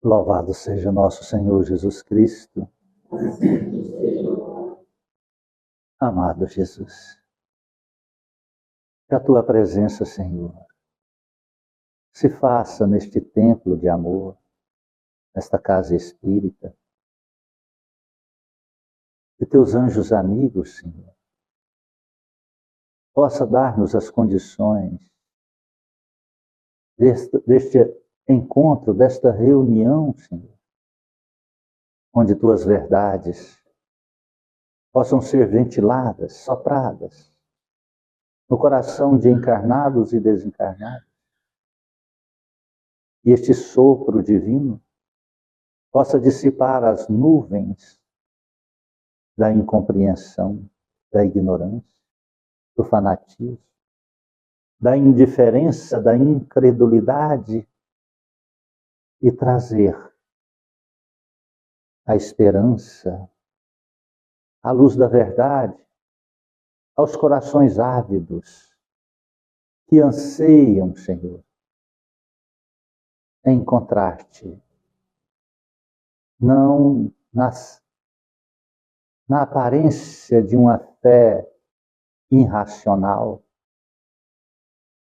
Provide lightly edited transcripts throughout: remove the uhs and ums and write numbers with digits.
Louvado seja nosso Senhor Jesus Cristo. Amado Jesus, que a tua presença, Senhor, se faça neste templo de amor, nesta casa espírita, que teus anjos amigos, Senhor, possa dar-nos as condições deste encontro, desta reunião, Senhor, onde tuas verdades possam ser ventiladas, sopradas, no coração de encarnados e desencarnados. E este sopro divino possa dissipar as nuvens da incompreensão, da ignorância, do fanatismo, da indiferença, da incredulidade e trazer a esperança, a luz da verdade aos corações ávidos que anseiam, Senhor, em encontrar-te, não na aparência de uma fé irracional,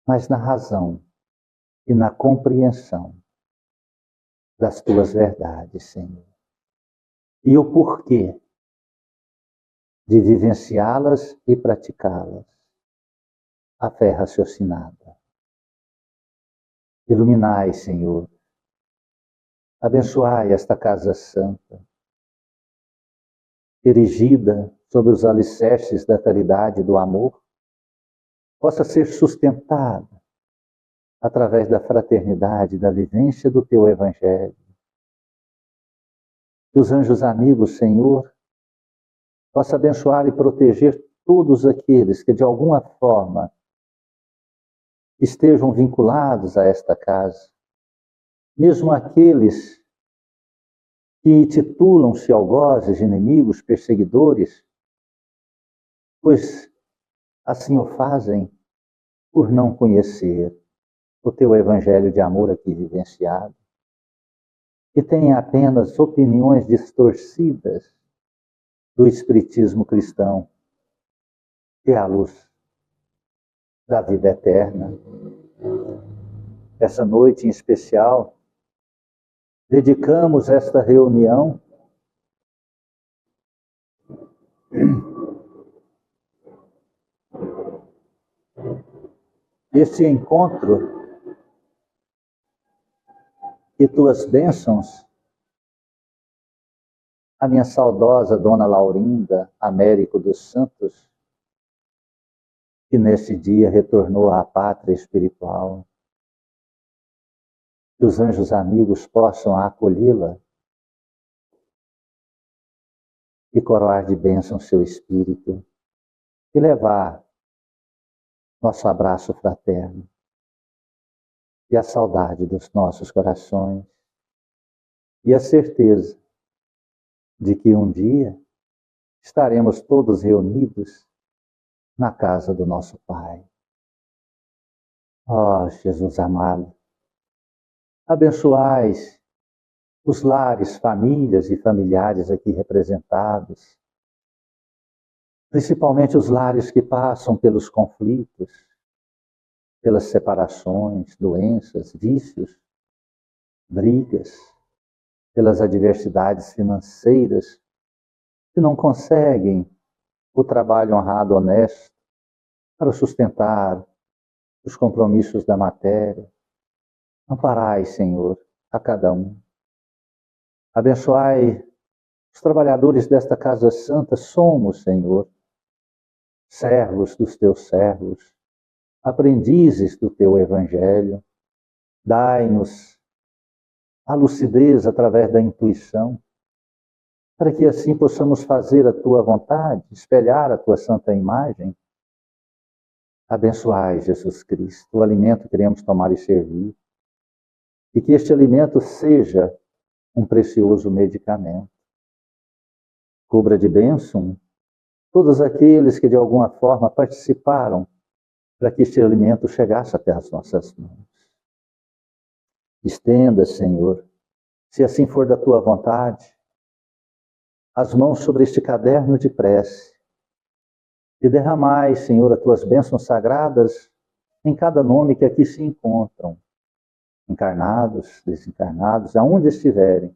mas na razão e na compreensão das tuas verdades, Senhor. E o porquê de vivenciá-las e praticá-las. A fé raciocinada. Iluminai, Senhor. Abençoai esta casa santa, erigida sobre os alicerces da caridade e do amor, possa ser sustentada através da fraternidade, da vivência do teu Evangelho. Que os anjos amigos, Senhor, possa abençoar e proteger todos aqueles que de alguma forma estejam vinculados a esta casa, mesmo aqueles que titulam-se algozes, inimigos, perseguidores, pois assim o fazem por não conhecer o teu Evangelho de amor aqui vivenciado, e têm apenas opiniões distorcidas do Espiritismo cristão, que é a luz da vida eterna. Essa noite em especial, dedicamos esta reunião este encontro e tuas bênçãos, a minha saudosa Dona Laurinda Américo dos Santos, que nesse dia retornou à pátria espiritual. Que os anjos amigos possam acolhê-la e coroar de bênção seu espírito e levar nosso abraço fraterno e a saudade dos nossos corações e a certeza de que um dia estaremos todos reunidos na casa do nosso Pai. Ó Jesus amado, abençoais os lares, famílias e familiares aqui representados, principalmente os lares que passam pelos conflitos, pelas separações, doenças, vícios, brigas, pelas adversidades financeiras, que não conseguem o trabalho honrado, honesto, para sustentar os compromissos da matéria. Amparai, Senhor, a cada um. Abençoai os trabalhadores desta casa santa. Somos, Senhor, servos dos teus servos, aprendizes do teu Evangelho. Dai-nos a lucidez através da intuição, para que assim possamos fazer a tua vontade, espelhar a tua santa imagem. Abençoai, Jesus Cristo, o alimento que queremos tomar e servir, e que este alimento seja um precioso medicamento. Cubra de bênção todos aqueles que de alguma forma participaram para que este alimento chegasse até as nossas mãos. Estenda, Senhor, se assim for da tua vontade, as mãos sobre este caderno de prece e derramai, Senhor, as tuas bênçãos sagradas em cada nome que aqui se encontram, encarnados, desencarnados, aonde estiverem,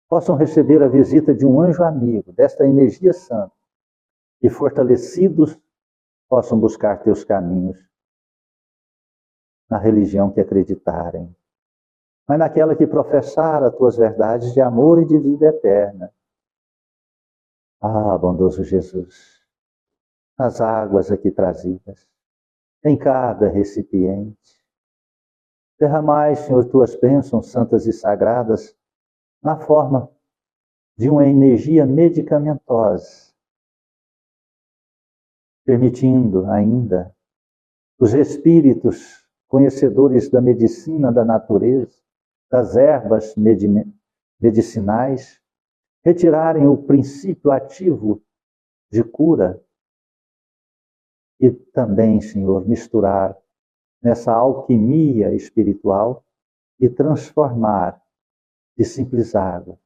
possam receber a visita de um anjo amigo, desta energia santa, e fortalecidos possam buscar teus caminhos na religião que acreditarem, mas naquela que professar as tuas verdades de amor e de vida eterna. Ah, bondoso Jesus, as águas aqui trazidas, em cada recipiente, derramai, Senhor, tuas bênçãos santas e sagradas na forma de uma energia medicamentosa, permitindo ainda os espíritos conhecedores da medicina da natureza, das ervas medicinais, retirarem o princípio ativo de cura e também, Senhor, misturar nessa alquimia espiritual e transformar de simples água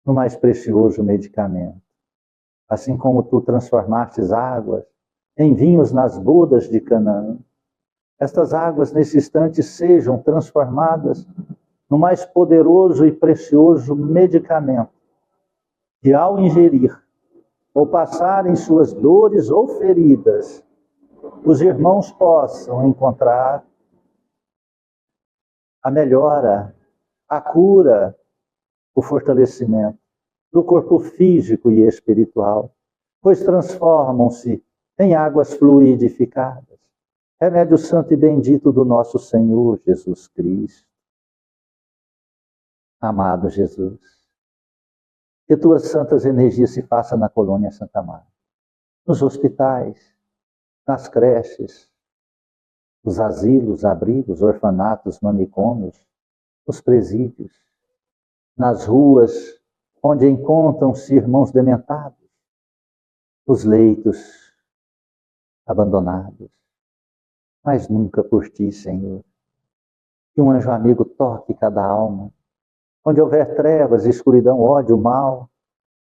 no mais precioso medicamento. Assim como tu transformastes águas em vinhos nas bodas de Canaã, estas águas nesse instante sejam transformadas no mais poderoso e precioso medicamento, que ao ingerir ou passarem suas dores ou feridas, os irmãos possam encontrar a melhora, a cura, o fortalecimento do corpo físico e espiritual, pois transformam-se em águas fluidificadas, remédio santo e bendito do nosso Senhor Jesus Cristo. Amado Jesus, que tuas santas energias se façam na colônia Santa Marta, nos hospitais, nas creches, nos asilos, abrigos, orfanatos, manicômios, nos presídios, nas ruas onde encontram-se irmãos dementados, os leitos abandonados, mas nunca por ti, Senhor. Que um anjo amigo toque cada alma. Onde houver trevas, escuridão, ódio, mal,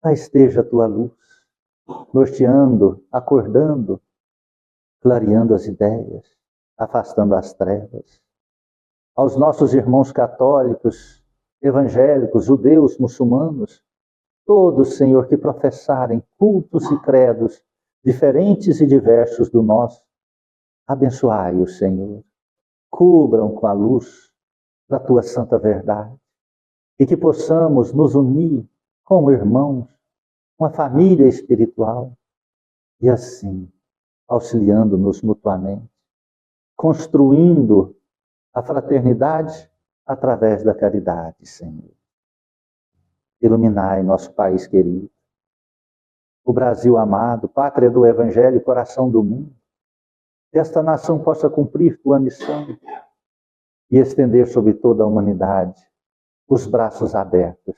lá esteja a tua luz, norteando, acordando, clareando as ideias, afastando as trevas. Aos nossos irmãos católicos, evangélicos, judeus, muçulmanos, todos, Senhor, que professarem cultos e credos diferentes e diversos do nosso, abençoai-o, Senhor. Cubram com a luz da tua santa verdade e que possamos nos unir como irmãos, uma família espiritual e assim, auxiliando-nos mutuamente, construindo a fraternidade através da caridade, Senhor. Iluminai nosso país querido, o Brasil amado, pátria do Evangelho, coração do mundo. Que esta nação possa cumprir tua missão e estender sobre toda a humanidade os braços abertos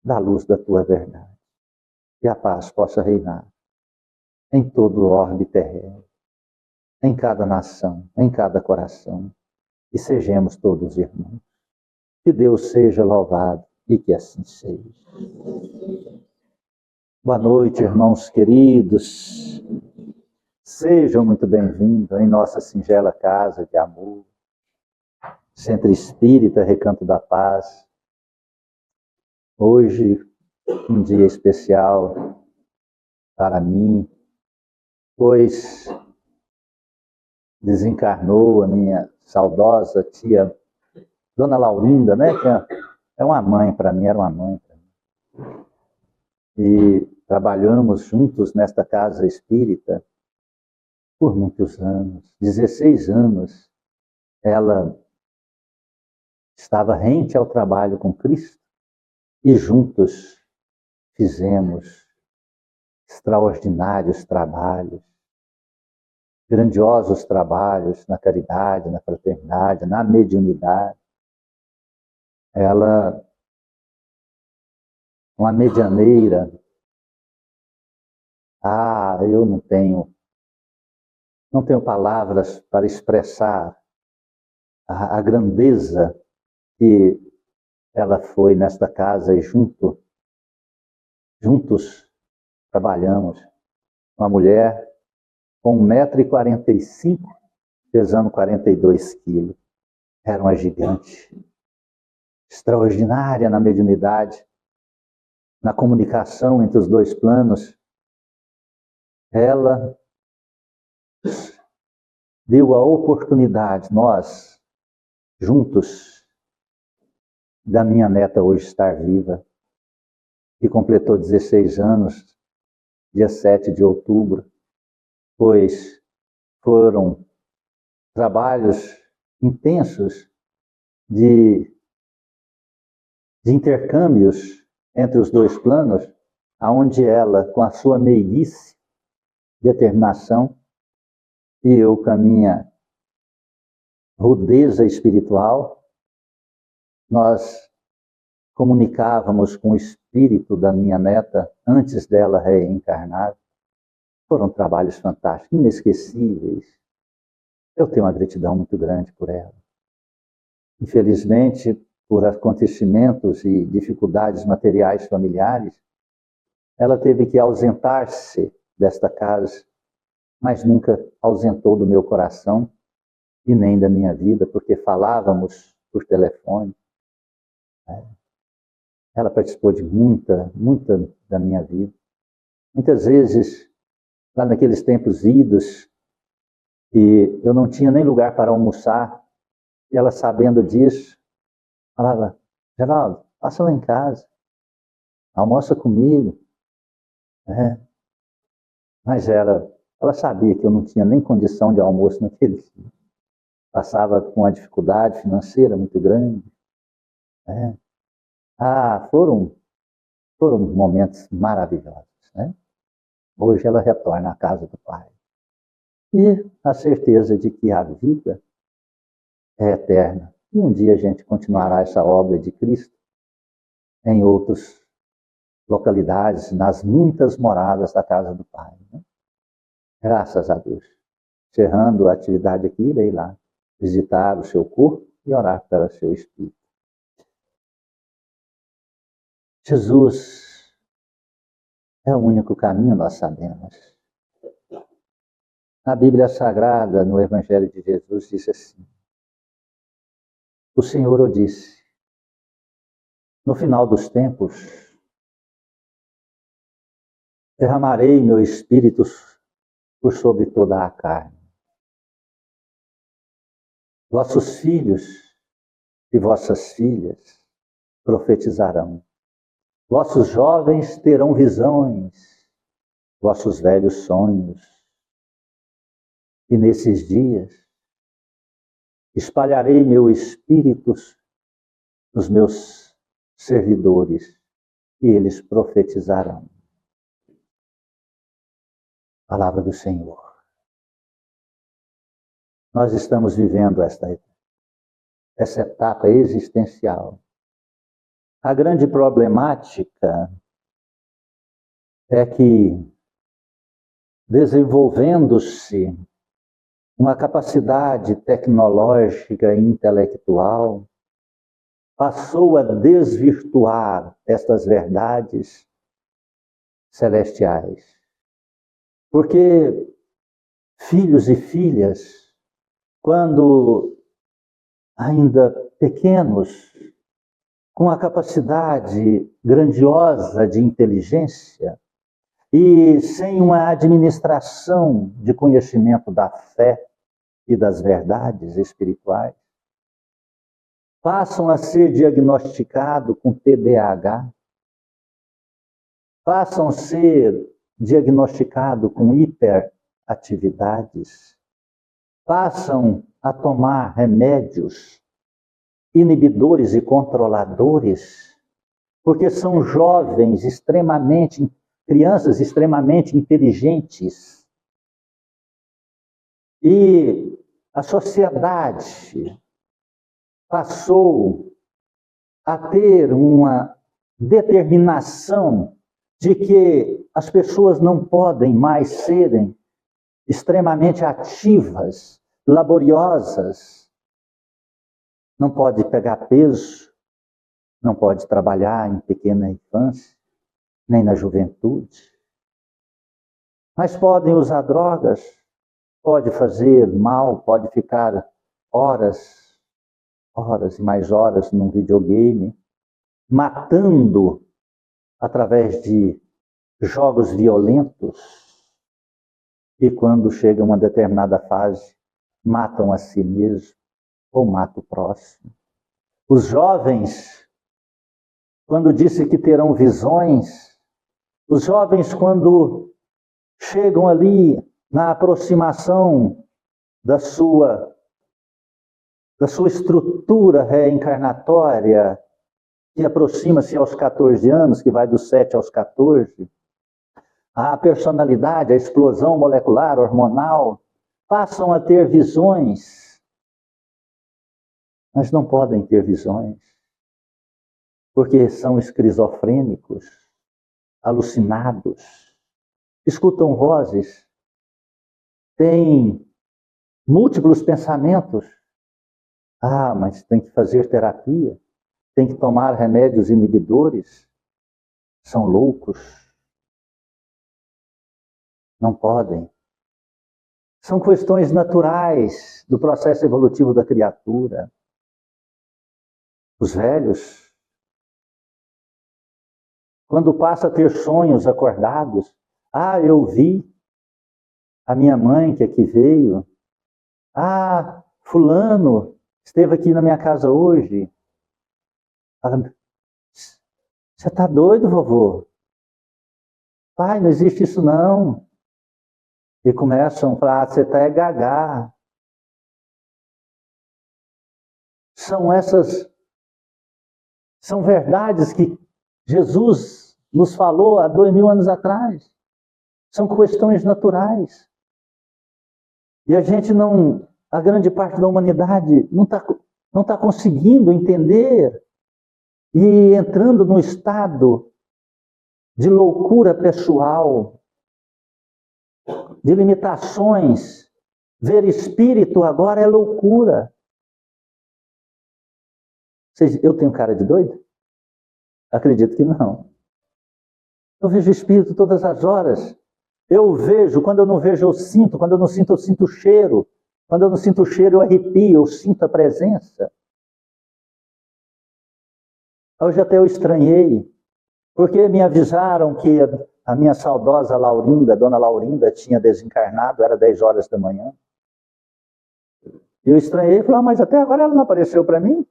da luz da tua verdade. Que a paz possa reinar em todo o orbe terreno, em cada nação, em cada coração, e sejamos todos irmãos. Que Deus seja louvado e que assim seja. Boa noite, irmãos queridos. Sejam muito bem-vindos em nossa singela casa de amor, Centro Espírita Recanto da Paz. Hoje, um dia especial para mim, pois desencarnou a minha saudosa tia, Dona Laurinda, né? Que é uma mãe para mim, era uma mãe para mim. E trabalhamos juntos nesta casa espírita por muitos anos, 16 anos. Ela estava rente ao trabalho com Cristo e juntos fizemos extraordinários trabalhos, grandiosos trabalhos na caridade, na fraternidade, na mediunidade. Ela, uma medianeira, eu não tenho palavras para expressar a grandeza que ela foi nesta casa e juntos trabalhamos. Uma mulher com 1,45 m, pesando 42 quilos. Era uma gigante, extraordinária na mediunidade, na comunicação entre os dois planos. Ela deu a oportunidade, nós, juntos, da minha neta hoje estar viva, que completou 16 anos, dia 7 de outubro, pois foram trabalhos intensos de intercâmbios entre os dois planos, aonde ela, com a sua meiguice, determinação, e eu com a minha rudeza espiritual, nós comunicávamos com o espírito da minha neta antes dela reencarnar. Foram trabalhos fantásticos, inesquecíveis. Eu tenho uma gratidão muito grande por ela. Infelizmente, por acontecimentos e dificuldades materiais familiares, ela teve que ausentar-se desta casa, mas nunca ausentou do meu coração e nem da minha vida, porque falávamos por telefone. Ela participou de muita da minha vida. Muitas vezes, lá naqueles tempos idos, e eu não tinha nem lugar para almoçar, e ela, sabendo disso, falava: Geraldo, passa lá em casa, almoça comigo. Mas ela sabia que eu não tinha nem condição de almoço naquele dia. Passava com uma dificuldade financeira muito grande. Foram momentos maravilhosos. Hoje ela retorna à casa do Pai. E a certeza de que a vida é eterna. E um dia a gente continuará essa obra de Cristo em outras localidades, nas muitas moradas da casa do Pai. Graças a Deus. Encerrando a atividade aqui, irei lá visitar o seu corpo e orar pelo seu espírito. Jesus é o único caminho, nós sabemos. Na Bíblia Sagrada, no Evangelho de Jesus, diz assim: o Senhor o disse, no final dos tempos, derramarei meu espírito por sobre toda a carne. Vossos filhos e vossas filhas profetizarão. Vossos jovens terão visões, vossos velhos sonhos. E nesses dias espalharei meu espírito nos meus servidores e eles profetizarão. Palavra do Senhor. Nós estamos vivendo essa etapa existencial. A grande problemática é que, desenvolvendo-se uma capacidade tecnológica e intelectual, passou a desvirtuar estas verdades celestiais. Porque filhos e filhas, quando ainda pequenos, com a capacidade grandiosa de inteligência e sem uma administração de conhecimento da fé e das verdades espirituais, passam a ser diagnosticados com TDAH, passam a ser diagnosticados com hiperatividades, passam a tomar remédios inibidores e controladores, porque são crianças extremamente inteligentes. E a sociedade passou a ter uma determinação de que as pessoas não podem mais serem extremamente ativas, laboriosas, não pode pegar peso, não pode trabalhar em pequena infância, nem na juventude. Mas podem usar drogas, pode fazer mal, pode ficar horas e mais horas num videogame, matando através de jogos violentos. E quando chega uma determinada fase, matam a si mesmo ou matam o próximo. Os jovens, quando disse que terão visões, os jovens quando chegam ali na aproximação da sua estrutura reencarnatória, que aproxima-se aos 14 anos, que vai dos 7 aos 14, a personalidade, a explosão molecular, hormonal, passam a ter visões, mas não podem ter visões, porque são esquizofrênicos, alucinados, escutam vozes, têm múltiplos pensamentos. Ah, mas tem que fazer terapia, tem que tomar remédios inibidores, são loucos. Não podem. São questões naturais do processo evolutivo da criatura. Os velhos, quando passa a ter sonhos acordados, ah, eu vi a minha mãe que aqui veio, ah, fulano esteve aqui na minha casa hoje. Fala, você está doido, vovô? Pai, não existe isso não. E começam a falar, você está gagá. São verdades que Jesus nos falou há 2000 anos atrás. São questões naturais. E a gente não, a grande parte da humanidade não tá conseguindo entender e entrando no estado de loucura pessoal, de limitações. Ver espírito agora é loucura. Eu tenho cara de doido? Acredito que não. Eu vejo espírito todas as horas. Eu vejo, quando eu não vejo, eu sinto. Quando eu não sinto, eu sinto o cheiro. Quando eu não sinto o cheiro, eu arrepio, eu sinto a presença. Hoje até eu estranhei, porque me avisaram que a minha saudosa Laurinda, dona Laurinda, tinha desencarnado, era 10 horas da manhã. Eu estranhei e falei, mas até agora ela não apareceu para mim?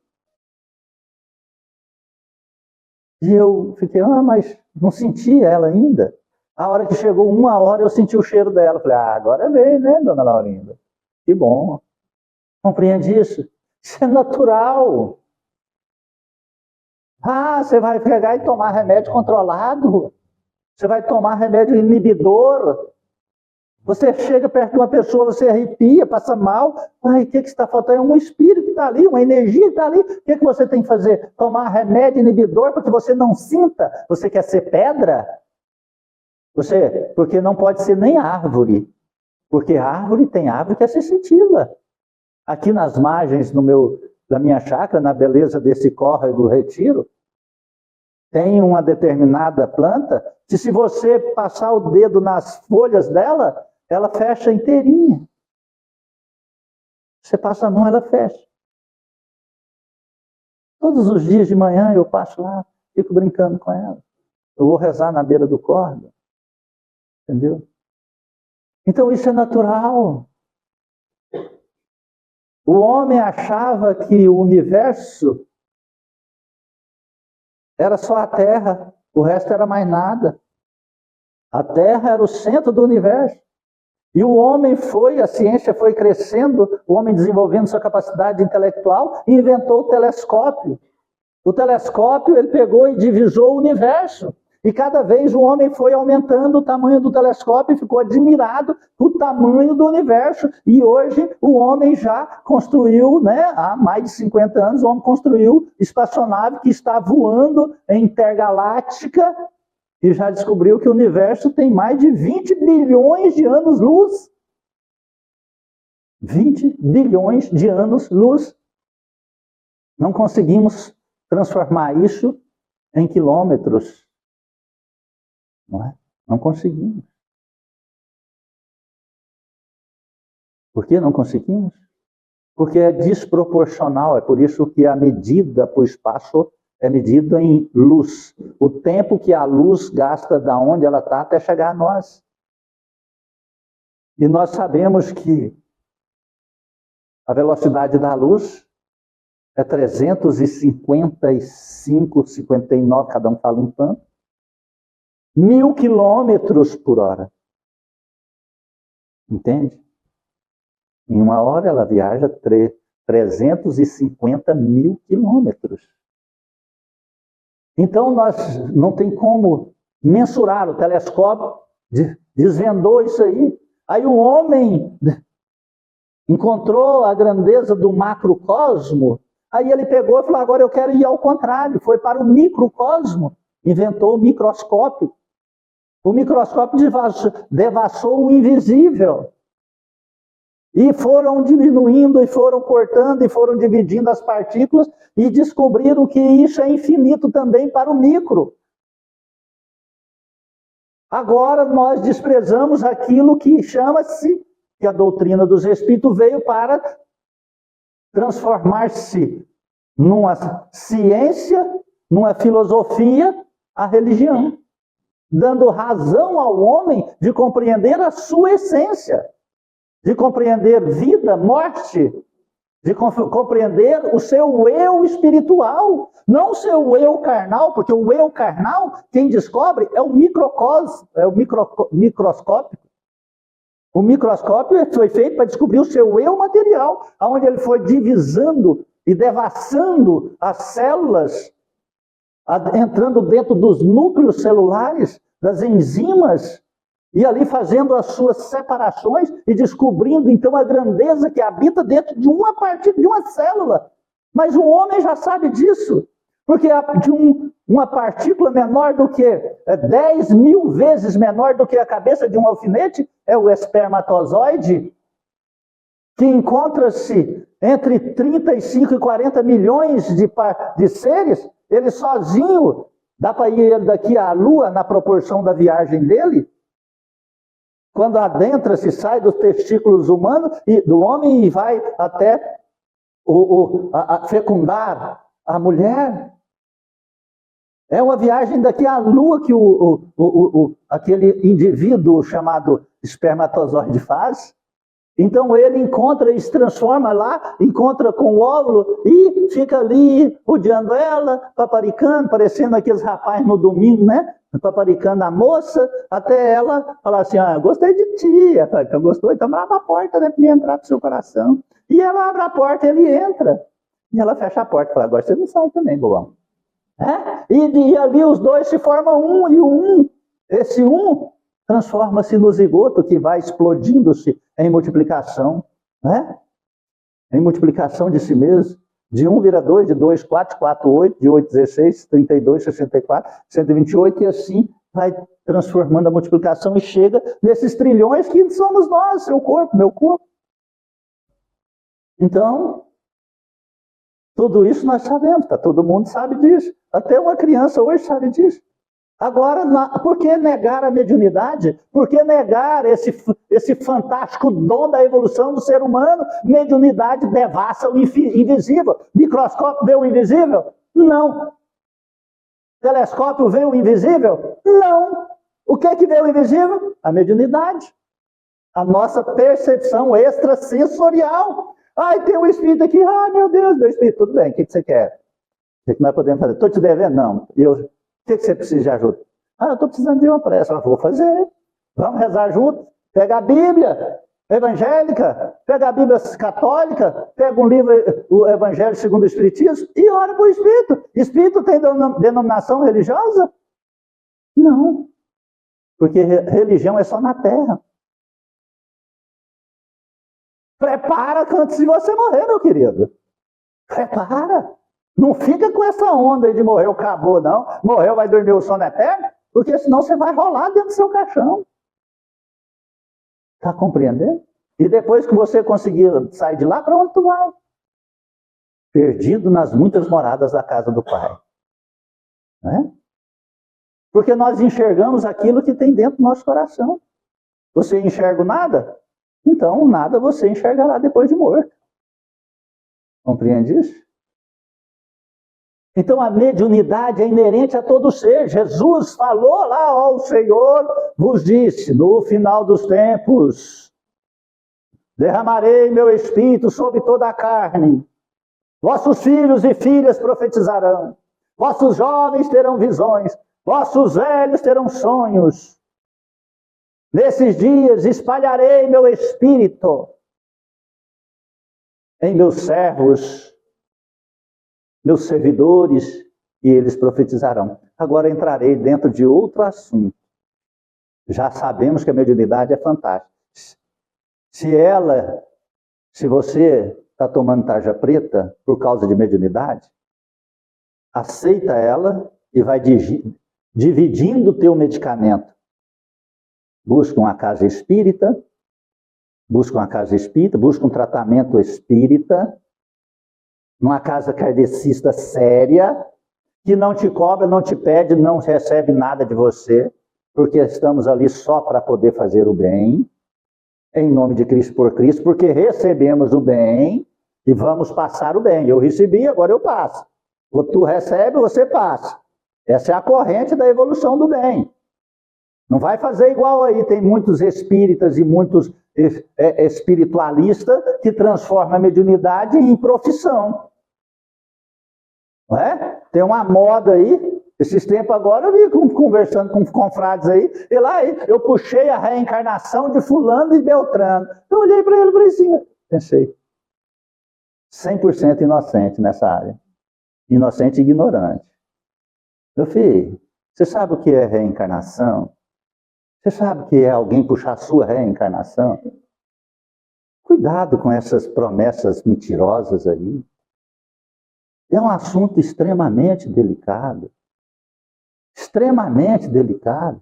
E eu fiquei, mas não senti ela ainda. A hora que chegou 1 hora, eu senti o cheiro dela. Falei, agora vem, né, dona Laurinda? Que bom. Compreende isso? Isso é natural. Ah, você vai pegar e tomar remédio controlado. Você vai tomar remédio inibidor. Você chega perto de uma pessoa, você arrepia, passa mal. Ai, o que está faltando? É um espírito que está ali, uma energia que está ali. O que você tem que fazer? Tomar remédio inibidor para que você não sinta? Você quer ser pedra? Porque não pode ser nem árvore. Porque árvore tem árvore que é sensitiva. Aqui nas margens da minha chácara, na beleza desse córrego Retiro, tem uma determinada planta que se você passar o dedo nas folhas dela, ela fecha inteirinha. Você passa a mão, ela fecha. Todos os dias de manhã eu passo lá, fico brincando com ela. Eu vou rezar na beira do córrego. Entendeu? Então isso é natural. O homem achava que o universo era só a Terra, o resto era mais nada. A Terra era o centro do universo. E o homem a ciência foi crescendo, o homem desenvolvendo sua capacidade intelectual e inventou o telescópio. O telescópio, ele pegou e divisou o universo. E cada vez o homem foi aumentando o tamanho do telescópio e ficou admirado com o tamanho do universo. E hoje o homem já construiu, há mais de 50 anos, o homem construiu espaçonave que está voando em intergaláctica e já descobriu que o universo tem mais de 20 bilhões de anos-luz. 20 bilhões de anos-luz. Não conseguimos transformar isso em quilômetros. Não é? Não conseguimos. Por que não conseguimos? Porque é desproporcional, é por isso que a medida para o espaço é medida em luz. O tempo que a luz gasta da onde ela está até chegar a nós. E nós sabemos que a velocidade da luz é 355, 59, cada um fala um tanto, 1000 quilômetros por hora. Entende? Em uma hora ela viaja 350 mil quilômetros. Então nós não tem como mensurar. O telescópio desvendou isso aí. Aí o homem encontrou a grandeza do macrocosmo. Aí ele pegou e falou, agora eu quero ir ao contrário. Foi para o microcosmo. Inventou o microscópio. O microscópio devassou o invisível. E foram diminuindo, e foram cortando, e foram dividindo as partículas, e descobriram que isso é infinito também para o micro. Agora nós desprezamos aquilo que chama-se, que a doutrina dos Espíritos veio para transformar-se numa ciência, numa filosofia, a religião. Dando razão ao homem de compreender a sua essência. De compreender vida, morte, de compreender o seu eu espiritual, não o seu eu carnal, porque o eu carnal, quem descobre é o microcosmo, é o microscópico. O microscópio foi feito para descobrir o seu eu material, onde ele foi divisando e devassando as células, entrando dentro dos núcleos celulares, das enzimas, e ali fazendo as suas separações e descobrindo então a grandeza que habita dentro de uma partícula, de uma célula. Mas o homem já sabe disso, porque uma partícula menor do que 10 mil vezes menor do que a cabeça de um alfinete é o espermatozoide, que encontra-se entre 35 e 40 milhões de seres. Ele sozinho, dá para ir daqui à Lua na proporção da viagem dele. Quando adentra-se, sai dos testículos humanos e do homem e vai até fecundar a mulher. É uma viagem daqui à Lua que aquele indivíduo chamado espermatozoide faz. Então ele encontra e se transforma lá, encontra com o óvulo e fica ali rodeando ela, paparicando, parecendo aqueles rapazes no domingo, né? Paparicando a moça, até ela falar assim, gostei de ti. Ela, então gostou? Então abre a porta, né, para entrar pro seu coração. E ela abre a porta, ele entra. E ela fecha a porta e fala, agora você não sai também, bobão. E ali os dois se formam um, e esse transforma-se no zigoto que vai explodindo-se em multiplicação, né? Em multiplicação de si mesmo. De 1 vira 2, de 2, 4, 4, 8, de 8, 16, 32, 64, 128, e assim vai transformando a multiplicação e chega nesses trilhões que somos nós, seu corpo, meu corpo. Então, tudo isso nós sabemos, todo mundo sabe disso. Até uma criança hoje sabe disso. Agora, por que negar a mediunidade? Por que negar esse fantástico dom da evolução do ser humano? Mediunidade devassa o invisível. Microscópio vê o invisível? Não. Telescópio vê o invisível? Não. O que é que vê o invisível? A mediunidade. A nossa percepção extrasensorial. Tem um espírito aqui. Meu Deus, meu espírito. Tudo bem, o que você quer? O que nós podemos fazer? Estou te devendo? Não. O que você precisa de ajuda? Eu estou precisando de uma prece. Vou fazer. Vamos rezar juntos. Pega a Bíblia evangélica, pega a Bíblia católica, pega um livro, o Evangelho segundo o Espiritismo, e ora para o Espírito. Espírito tem denominação religiosa? Não. Porque religião é só na Terra. Prepara antes de você morrer, meu querido. Prepara. Não fica com essa onda aí de morreu, acabou, não. Morreu, vai dormir o sono eterno, porque senão você vai rolar dentro do seu caixão. Está compreendendo? E depois que você conseguir sair de lá, para onde tu vai? perdido nas muitas moradas da casa do Pai. Né? Porque nós enxergamos aquilo que tem dentro do nosso coração. Você enxerga nada? Então, nada você enxergará depois de morto. Compreende isso? Então, a mediunidade é inerente a todo ser. Jesus falou lá, ó, o Senhor vos disse, no final dos tempos, derramarei meu espírito sobre toda a carne. Vossos filhos e filhas profetizarão. Vossos jovens terão visões. Vossos velhos terão sonhos. Nesses dias espalharei meu espírito em meus servos, meus servidores, e eles profetizarão. Agora entrarei dentro de outro assunto. Já sabemos que a mediunidade é fantástica. Se você está tomando tarja preta por causa de mediunidade, aceita ela e vai dividindo o teu medicamento. Busca uma casa espírita, busca um tratamento espírita, numa casa kardecista séria, que não te cobra, não te pede, não recebe nada de você, porque estamos ali só para poder fazer o bem, em nome de Cristo por Cristo, porque recebemos o bem e vamos passar o bem. Eu recebi, agora eu passo. Tu recebe, você passa. Essa é a corrente da evolução do bem. Não vai fazer igual aí, tem muitos espíritas e muitos espiritualistas que transformam a mediunidade em profissão. Não é? Tem uma moda aí, esses tempos agora eu vi conversando com confrades aí, e lá eu puxei a reencarnação de fulano e beltrano. Eu olhei para ele e falei assim, pensei, 100% inocente nessa área. Inocente e ignorante. Meu filho, você sabe o que é reencarnação? Você sabe o que é alguém puxar a sua reencarnação? Cuidado com essas promessas mentirosas aí. É um assunto extremamente delicado. Extremamente delicado.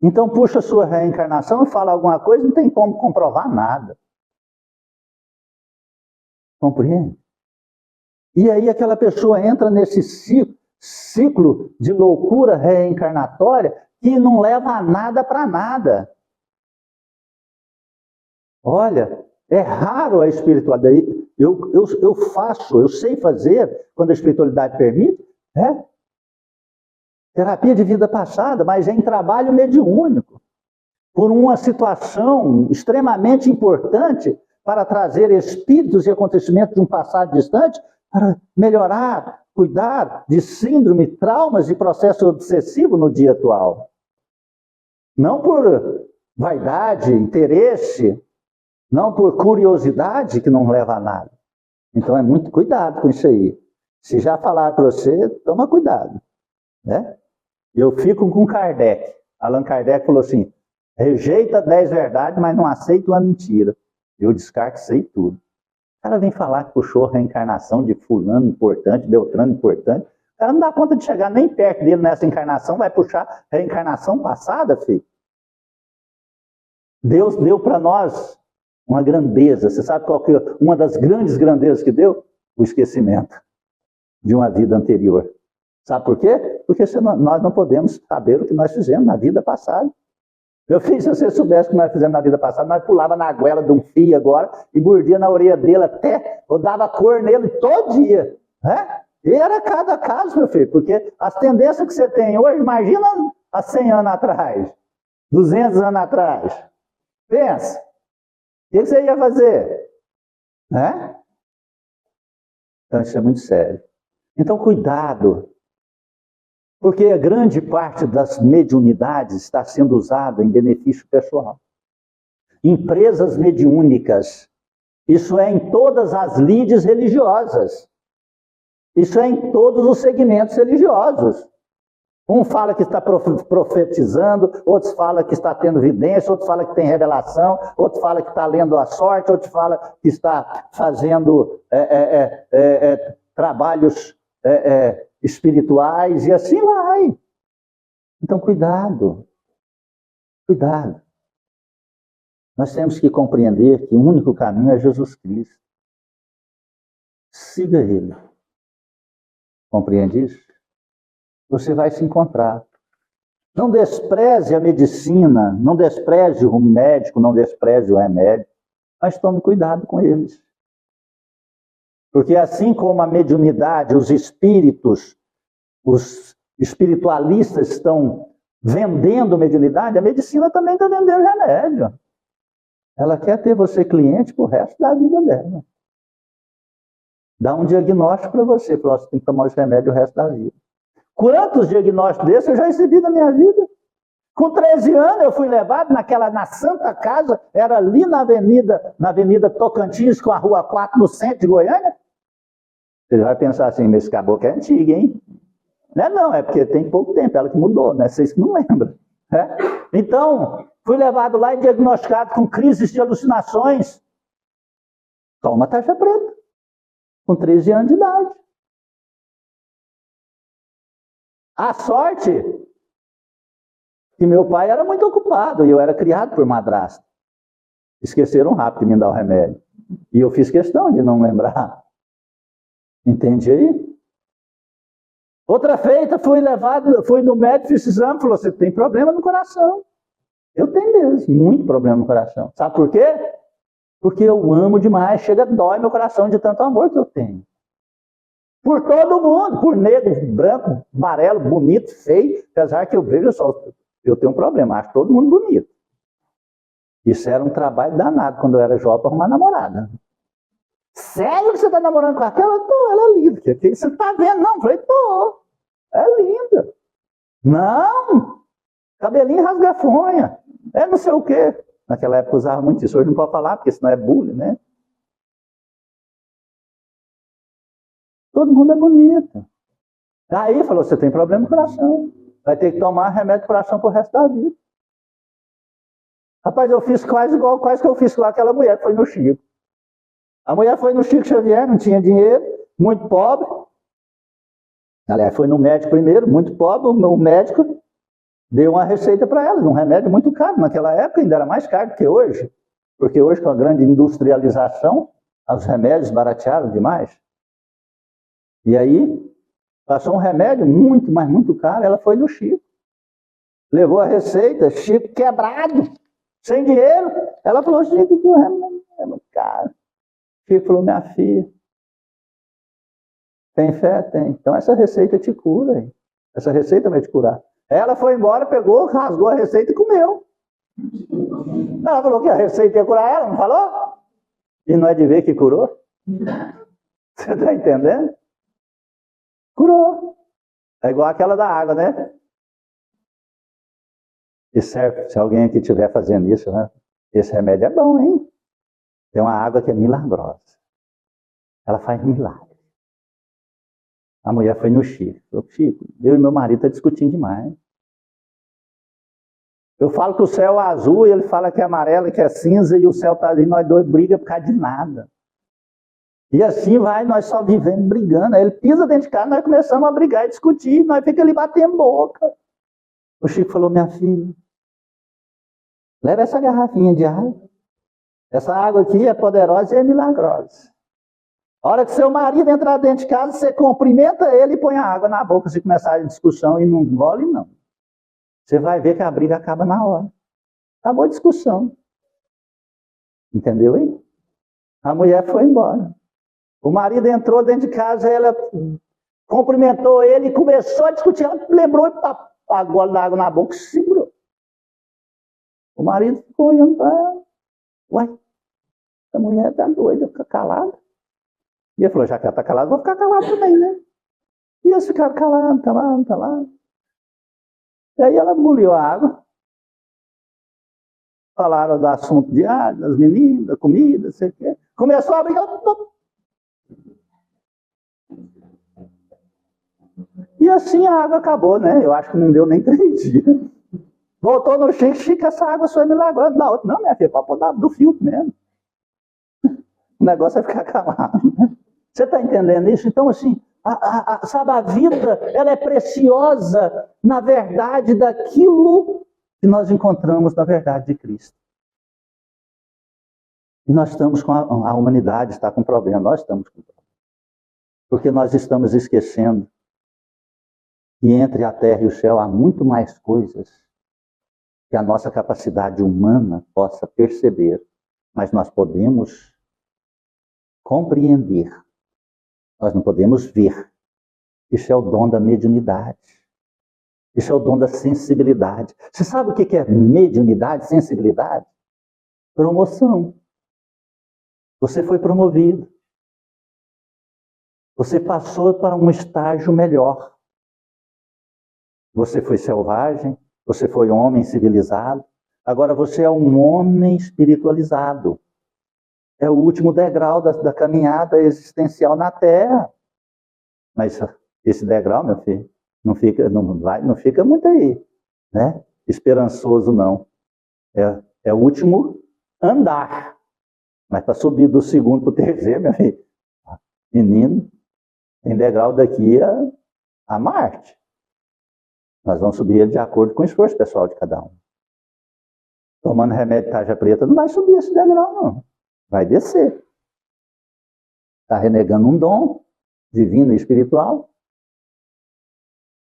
Então puxa a sua reencarnação e fala alguma coisa, não tem como comprovar nada. Compreende? E aí aquela pessoa entra nesse ciclo de loucura reencarnatória que não leva a nada para nada. Olha, é raro a espiritualidade. Eu sei fazer, quando a espiritualidade permite, terapia de vida passada, mas é em trabalho mediúnico, por uma situação extremamente importante para trazer espíritos e acontecimentos de um passado distante, para melhorar, cuidar de síndrome, traumas e processo obsessivo no dia atual. Não por vaidade, interesse, não por curiosidade, que não leva a nada. Então é muito cuidado com isso aí. Se já falar para você, toma cuidado. Né? Eu fico com Kardec. Allan Kardec falou assim, rejeita 10 verdades, mas não aceita uma mentira. Eu descarto, sei tudo. O cara vem falar que puxou a reencarnação de fulano importante, beltrano importante. O cara não dá conta de chegar nem perto dele nessa encarnação, vai puxar a reencarnação passada, filho. Deus deu para nós uma grandeza. Você sabe qual que é uma das grandes grandezas que deu? O esquecimento de uma vida anterior. Sabe por quê? Porque nós não podemos saber o que nós fizemos na vida passada. Meu filho, se você soubesse o que nós fizemos na vida passada, nós pulava na goela de um fio agora e mordia na orelha dele até, eu dava cor nele todo dia. Né? E era cada caso, meu filho, porque as tendências que você tem hoje, imagina há 100 anos atrás, 200 anos atrás. Pensa, o que você ia fazer? Né? Então isso é muito sério. Então cuidado, porque a grande parte das mediunidades está sendo usada em benefício pessoal. Empresas mediúnicas, isso é em todas as lides religiosas. Isso é em todos os segmentos religiosos. Um fala que está profetizando, outros fala que está tendo vidência, outro fala que tem revelação, outro fala que está lendo a sorte, outro fala que está fazendo trabalhos espirituais, e assim vai. Então, cuidado. Cuidado. Nós temos que compreender que o único caminho é Jesus Cristo. siga ele. Compreende isso? Você vai se encontrar. Não despreze a medicina, não despreze o médico, não despreze o remédio, mas tome cuidado com eles. Porque assim como a mediunidade, os espíritos, os espiritualistas estão vendendo mediunidade, a medicina também está vendendo remédio. Ela quer ter você cliente pro resto da vida dela. Dá um diagnóstico para você, fala, você tem que tomar esse remédio o resto da vida. Quantos diagnósticos desses eu já recebi na minha vida? Com 13 anos eu fui levado na Santa Casa, era ali na Avenida Tocantins, com a Rua 4, no centro de Goiânia. Você vai pensar assim, mas esse caboclo é antigo, hein? Não, é porque tem pouco tempo, ela que mudou, né? Vocês que não lembram. Né? Então, fui levado lá e diagnosticado com crises de alucinações. Toma taxa preta, com 13 anos de idade. A sorte que meu pai era muito ocupado e eu era criado por madrasta. Esqueceram rápido de me dar o remédio. E eu fiz questão de não lembrar. Entende aí? Outra feita, fui no médico, fiz exame, falou, você tem problema no coração. Eu tenho mesmo, muito problema no coração. Sabe por quê? Porque eu amo demais, chega, dói meu coração de tanto amor que eu tenho. Por todo mundo, por negro, branco, amarelo, bonito, feio, apesar que eu vejo só, eu tenho um problema, acho todo mundo bonito. Isso era um trabalho danado quando eu era jovem para arrumar namorada. Sério que você está namorando com aquela? Tô, ela é linda. Você está vendo? Não, eu falei, tô. É linda. Não, cabelinho rasgafonha. É não sei o quê. Naquela época eu usava muito isso, hoje não pode falar, porque senão é bullying, né? Todo mundo é bonito. Aí falou, você tem problema no coração. Vai ter que tomar remédio do coração pro resto da vida. Rapaz, eu fiz quase que eu fiz com aquela mulher que foi no Chico. A mulher foi no Chico Xavier, não tinha dinheiro, muito pobre. Aliás, foi no médico primeiro, muito pobre. O médico deu uma receita para ela, um remédio muito caro. Naquela época ainda era mais caro do que hoje. Porque hoje, com a grande industrialização, os remédios baratearam demais. E aí, passou um remédio muito, mas muito caro, ela foi no Chico. Levou a receita, Chico quebrado, sem dinheiro. Ela falou, Chico, que o remédio é muito caro. Chico falou, minha filha, tem fé? Tem. Então essa receita te cura. Hein? Essa receita vai te curar. Ela foi embora, pegou, rasgou a receita e comeu. Ela falou que a receita ia curar ela, não falou? E não é de ver que curou? Você está entendendo? Curou. É igual aquela da água, né? E serve, se alguém aqui estiver fazendo isso, né? Esse remédio é bom, hein? Tem uma água que é milagrosa. Ela faz milagre. A mulher foi no Chico. Falou, Chico, eu e meu marido estamos discutindo demais. Eu falo que o céu é azul e ele fala que é amarelo e que é cinza e o céu está ali, nós dois brigamos por causa de nada. E assim vai, nós só vivemos brigando. Aí ele pisa dentro de casa, nós começamos a brigar e discutir, nós ficamos ali batendo boca. O Chico falou, minha filha, leva essa garrafinha de água. Essa água aqui é poderosa e é milagrosa. A hora que seu marido entrar dentro de casa, você cumprimenta ele e põe a água na boca. Se começar a discussão e não engole, não. Você vai ver que a briga acaba na hora. Acabou a discussão. Entendeu, hein? A mulher foi embora. O marido entrou dentro de casa, ela cumprimentou ele e começou a discutir. Ela lembrou e pagou a água na boca e segurou. O marido ficou olhando para ela. Uai, essa mulher está doida, fica calada. E ele falou, já que ela está calada, vou ficar calado também, né? E eles ficaram calados. E aí ela engoliu a água. Falaram do assunto diário, das meninas, da comida, não sei o quê. Começou a brigar. E assim a água acabou, né? Eu acho que não deu nem 3 dias. Voltou no Chico, essa água só é milagrosa. Da outra, não, minha filha, para pôr do filtro mesmo. O negócio é ficar calado. Você está entendendo isso? Então, assim, sabe, a vida, ela é preciosa, na verdade, daquilo que nós encontramos na verdade de Cristo. E nós estamos com a humanidade está com problema, nós estamos com problema. Porque nós estamos esquecendo que entre a terra e o céu há muito mais coisas que a nossa capacidade humana possa perceber, mas nós podemos compreender, nós não podemos ver. Isso é o dom da mediunidade. Isso é o dom da sensibilidade. Você sabe o que é mediunidade, sensibilidade? Promoção. Você foi promovido. Você passou para um estágio melhor. Você foi selvagem, você foi homem civilizado, agora você é um homem espiritualizado. É o último degrau da caminhada existencial na Terra. Mas esse degrau, meu filho, não fica muito aí, né? Esperançoso, não. É o último andar. Mas para subir do segundo para o terceiro, meu filho, menino, tem degrau daqui a Marte. Nós vamos subir ele de acordo com o esforço pessoal de cada um. Tomando remédio de tarja preta, não vai subir esse degrau, não. Vai descer. Está renegando um dom divino e espiritual.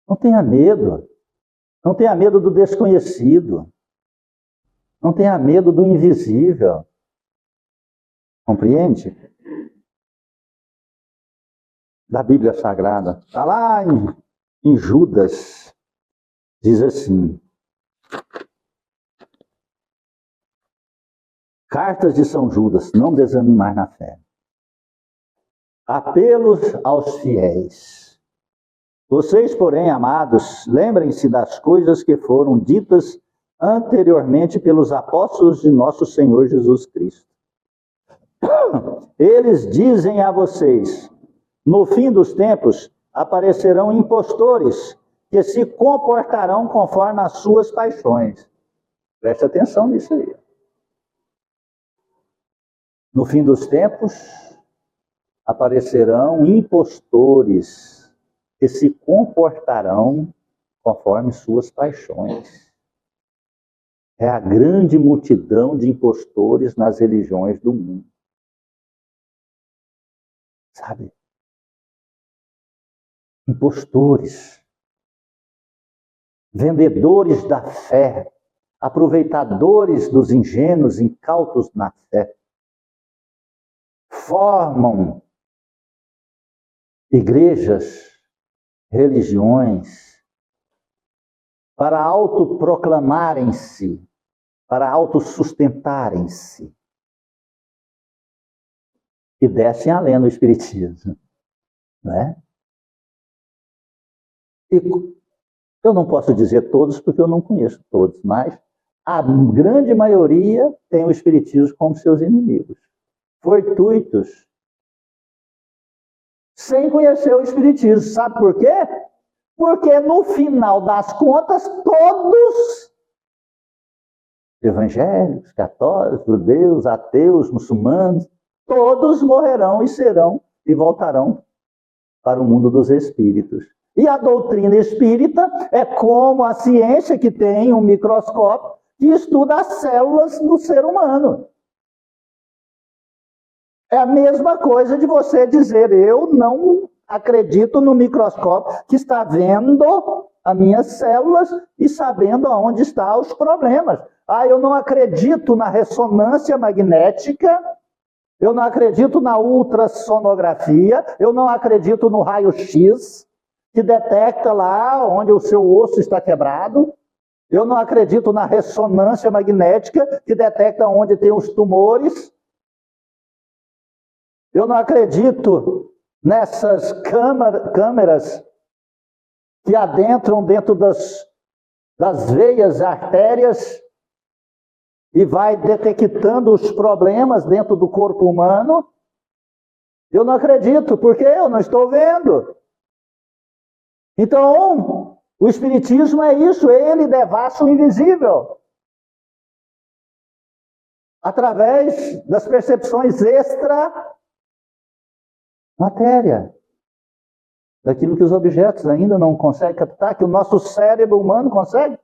Não tenha medo. Não tenha medo do desconhecido. Não tenha medo do invisível. Compreende? Da Bíblia Sagrada. Está lá em Judas. Diz assim: Cartas de São Judas, não desanimar na fé. Apelos aos fiéis. Vocês, porém, amados, lembrem-se das coisas que foram ditas anteriormente pelos apóstolos de nosso Senhor Jesus Cristo. Eles dizem a vocês: no fim dos tempos aparecerão impostores que se comportarão conforme as suas paixões. Preste atenção nisso aí. No fim dos tempos aparecerão impostores que se comportarão conforme suas paixões. É a grande multidão de impostores nas religiões do mundo. Sabe? Impostores. Vendedores da fé. Aproveitadores dos ingênuos incautos na fé. Formam igrejas, religiões, para autoproclamarem-se, para autossustentarem-se. E descem além no Espiritismo. Né? E eu não posso dizer todos, porque eu não conheço todos, mas a grande maioria tem o Espiritismo como seus inimigos. Fortuitos. Sem conhecer o Espiritismo. Sabe por quê? Porque no final das contas, todos, evangélicos, católicos, judeus, ateus, muçulmanos, todos morrerão e serão e voltarão para o mundo dos espíritos. E a doutrina espírita é como a ciência que tem um microscópio que estuda as células do ser humano. É a mesma coisa de você dizer: eu não acredito no microscópio que está vendo as minhas células e sabendo aonde estão os problemas. Eu não acredito na ressonância magnética, eu não acredito na ultrassonografia, eu não acredito no raio-x, que detecta lá onde o seu osso está quebrado. Eu não acredito na ressonância magnética, que detecta onde tem os tumores. Eu não acredito nessas câmeras que adentram dentro das veias, artérias, e vai detectando os problemas dentro do corpo humano. Eu não acredito, porque eu não estou vendo. Então, o Espiritismo é isso, ele devassa o invisível. Através das percepções extra-matéria. Daquilo que os objetos ainda não conseguem captar, que o nosso cérebro humano consegue.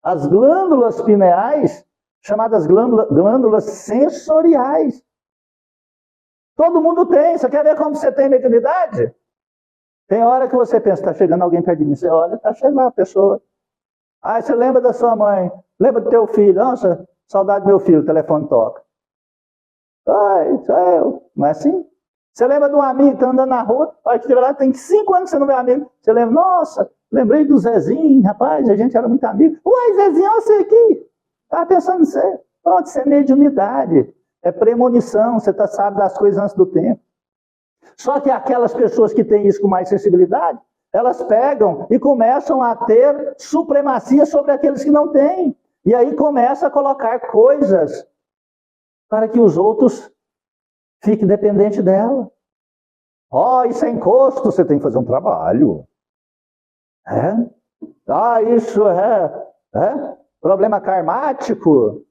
As glândulas pineais, chamadas glândulas sensoriais. Todo mundo tem. Você quer ver como você tem mediunidade? Tem hora que você pensa, está chegando alguém perto de mim, você olha, está chegando uma pessoa. Aí você lembra da sua mãe, lembra do teu filho, nossa, saudade do meu filho, o telefone toca. Ai, sou eu. Não é assim? Você lembra de um amigo que está andando na rua, olha que lá tem 5 anos que você não vê amigo. Você lembra, nossa, lembrei do Zezinho, rapaz, a gente era muito amigo. Uai, Zezinho, olha você aqui. Estava pensando em você. Pronto, isso é mediunidade. É premonição, você sabe das coisas antes do tempo. Só que aquelas pessoas que têm isso com mais sensibilidade, elas pegam e começam a ter supremacia sobre aqueles que não têm. E aí começa a colocar coisas para que os outros fiquem dependentes dela. Isso é encosto, você tem que fazer um trabalho. Isso é problema karmático.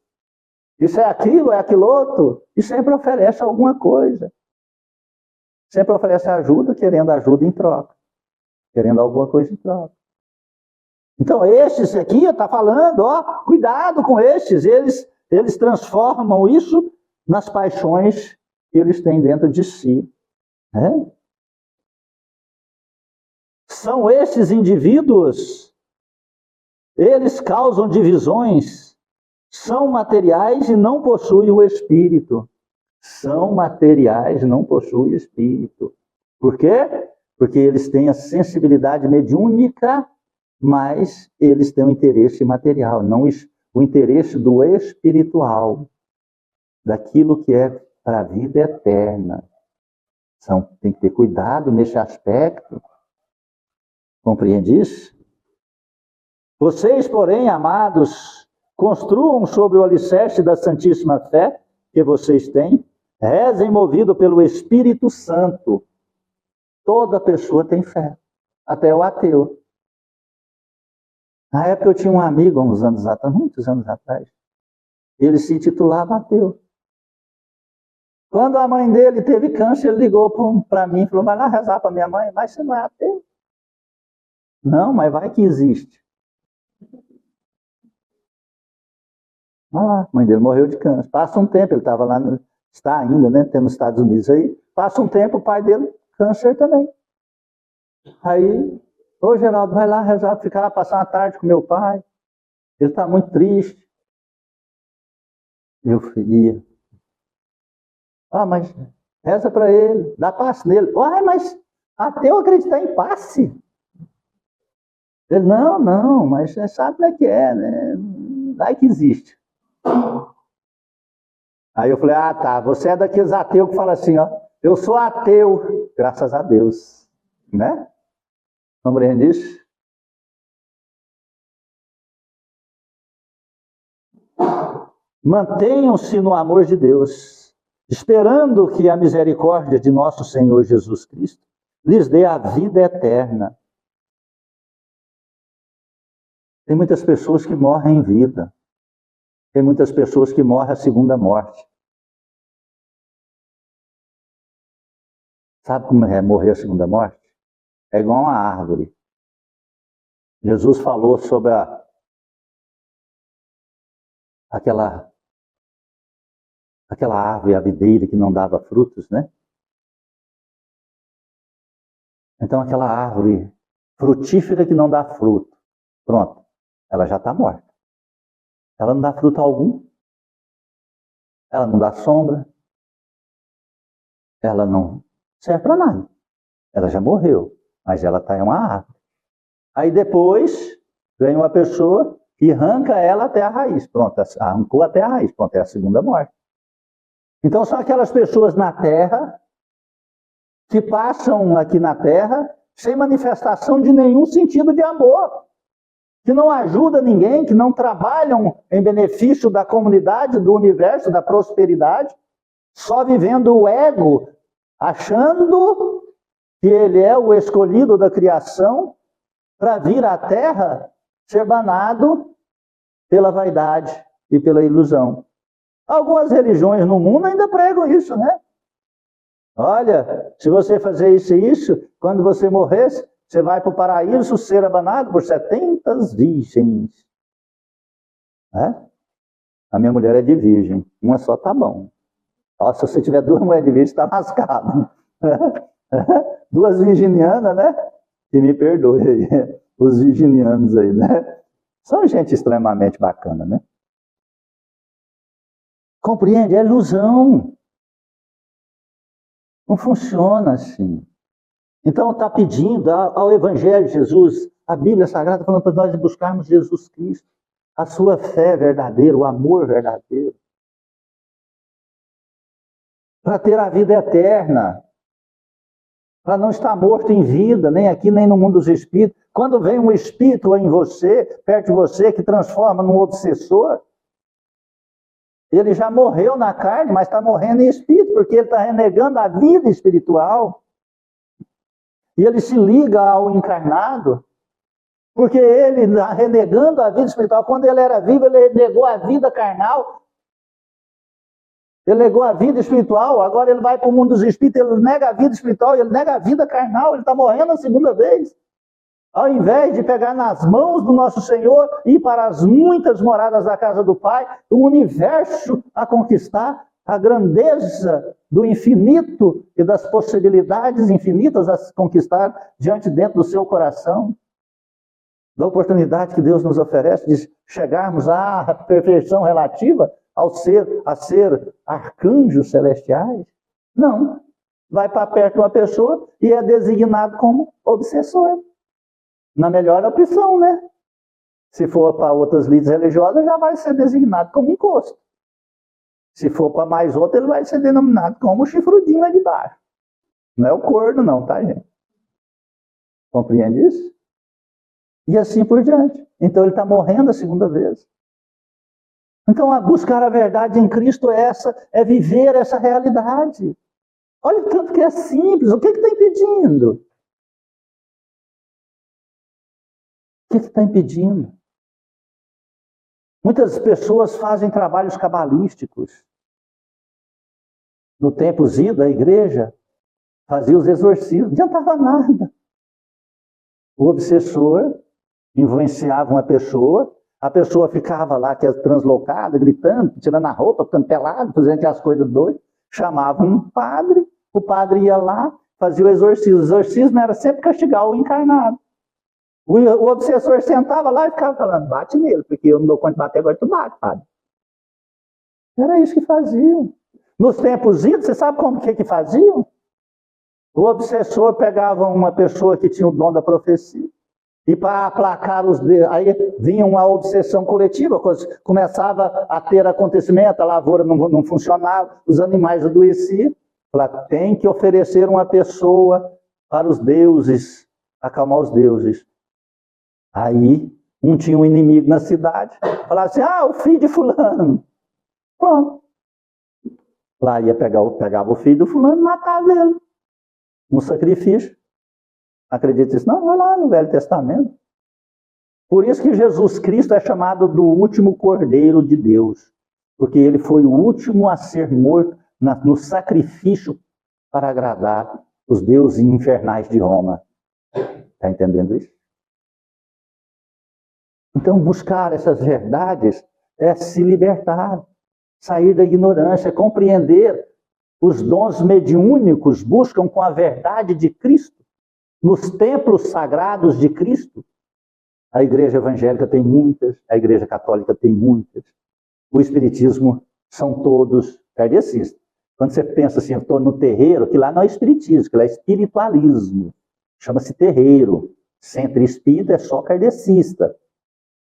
Isso é aquilo outro. E sempre oferece alguma coisa. Sempre oferece ajuda, querendo ajuda em troca. Querendo alguma coisa em troca. Então, estes aqui, está falando, cuidado com estes. Eles transformam isso nas paixões que eles têm dentro de si. São esses indivíduos, eles causam divisões, são materiais e não possuem o espírito. São materiais, não possuem espírito. Por quê? Porque eles têm a sensibilidade mediúnica, mas eles têm o interesse material, não o interesse do espiritual, daquilo que é para a vida eterna. Tem que ter cuidado nesse aspecto. Compreende isso? Vocês, porém, amados, construam sobre o alicerce da Santíssima Fé que vocês têm, rezem movido pelo Espírito Santo. Toda pessoa tem fé, até o ateu. Na época eu tinha um amigo, há uns anos atrás, muitos anos atrás, ele se intitulava ateu. Quando a mãe dele teve câncer, ele ligou para mim e falou, vai lá rezar para minha mãe, mas você não é ateu. Não, mas vai que existe. Olha lá, a mãe dele morreu de câncer. Passa um tempo, ele estava lá, está ainda, né, nos Estados Unidos aí. Passa um tempo, o pai dele, câncer também. Aí, Geraldo, vai lá rezar, ficar, passar uma tarde com meu pai. Ele está muito triste. Eu ia. Mas reza para ele, dá passe nele. Mas ateu acreditar em passe? Ele, não, mas você sabe como é que é, né? Vai que existe. Aí eu falei, tá, você é daqueles ateus que fala assim, eu sou ateu, graças a Deus, né? Compreende isso? Mantenham-se no amor de Deus, esperando que a misericórdia de nosso Senhor Jesus Cristo lhes dê a vida eterna. Tem muitas pessoas que morrem em vida. Tem muitas pessoas que morrem a segunda morte. Sabe como é morrer a segunda morte? É igual uma árvore. Jesus falou sobre aquela árvore, a videira que não dava frutos, né? Então aquela árvore frutífera que não dá fruto, pronto, ela já está morta. Ela não dá fruto algum, ela não dá sombra, ela não serve para nada. Ela já morreu, mas ela está em uma árvore. Aí depois vem uma pessoa e arranca ela até a raiz. Pronto, arrancou até a raiz. Pronto, é a segunda morte. Então são aquelas pessoas na Terra que passam aqui na Terra sem manifestação de nenhum sentido de amor, que não ajudam ninguém, que não trabalham em benefício da comunidade, do universo, da prosperidade, só vivendo o ego, achando que ele é o escolhido da criação para vir à Terra ser banado pela vaidade e pela ilusão. Algumas religiões no mundo ainda pregam isso, né? Olha, se você fazer isso e isso, quando você morrer, você vai para o paraíso ser abanado por 70 virgens. A minha mulher é de virgem, uma só tá bom. Se você tiver 2 mulheres de virgem, está lascado. Duas virginianas, né? Que me perdoe aí, os virginianos aí, né? São gente extremamente bacana, né? Compreende? É ilusão. Não funciona assim. Então está pedindo ao Evangelho de Jesus, a Bíblia Sagrada falando para nós buscarmos Jesus Cristo, a sua fé verdadeira, o amor verdadeiro, para ter a vida eterna, para não estar morto em vida, nem aqui, nem no mundo dos espíritos. Quando vem um espírito em você, perto de você, que transforma num obsessor, ele já morreu na carne, mas está morrendo em espírito, porque ele está renegando a vida espiritual. E ele se liga ao encarnado, porque ele, renegando a vida espiritual, quando ele era vivo, ele negou a vida carnal, ele negou a vida espiritual, agora ele vai para o mundo dos espíritos, ele nega a vida espiritual, ele nega a vida carnal, ele está morrendo a segunda vez. Ao invés de pegar nas mãos do nosso Senhor e ir para as muitas moradas da casa do Pai, o universo a conquistar, a grandeza do infinito e das possibilidades infinitas a se conquistar diante dentro do seu coração, da oportunidade que Deus nos oferece de chegarmos à perfeição relativa a ser arcanjos celestiais. Não. Vai para perto de uma pessoa e é designado como obsessor. Na melhor opção, né? Se for para outras lides religiosas, já vai ser designado como encosto. Se for para mais outra, ele vai ser denominado como chifrudinho lá de baixo. Não é o corno não, tá, gente? Compreende isso? E assim por diante. Então ele está morrendo a segunda vez. Então buscar a verdade em Cristo é viver essa realidade. Olha o tanto que é simples. O que está impedindo? O que está impedindo? Muitas pessoas fazem trabalhos cabalísticos. No tempo da igreja, fazia os exorcismos, não adiantava nada. O obsessor influenciava uma pessoa, a pessoa ficava lá, que é translocada, gritando, tirando a roupa, ficando pelado, fazendo aquelas coisas doidas. Chamava um padre, o padre ia lá, fazia o exorcismo. O exorcismo era sempre castigar o encarnado. O obsessor sentava lá e ficava falando, bate nele, porque eu não dou conta de bater, agora tu bate, padre. Era isso que faziam. Nos tempos idos, você sabe como que faziam? O obsessor pegava uma pessoa que tinha o dom da profecia, e para aplacar os dedos, aí vinha uma obsessão coletiva, começava a ter acontecimento, a lavoura não funcionava, os animais adoeciam. Tem que oferecer uma pessoa para os deuses, acalmar os deuses. Aí, tinha um inimigo na cidade, falava assim, o filho de fulano. Pronto. Lá pegava o filho do fulano e matava ele. Um sacrifício. Acredita nisso? Não, vai lá no Velho Testamento. Por isso que Jesus Cristo é chamado do último Cordeiro de Deus. Porque ele foi o último a ser morto no sacrifício para agradar os deuses infernais de Roma. Está entendendo isso? Então, buscar essas verdades é se libertar, sair da ignorância, compreender os dons mediúnicos, buscam com a verdade de Cristo, nos templos sagrados de Cristo. A igreja evangélica tem muitas, a igreja católica tem muitas, o espiritismo são todos kardecistas. Quando você pensa assim, eu estou no terreiro, que lá não é espiritismo, que lá é espiritualismo, chama-se terreiro. Centro espírita é só kardecista.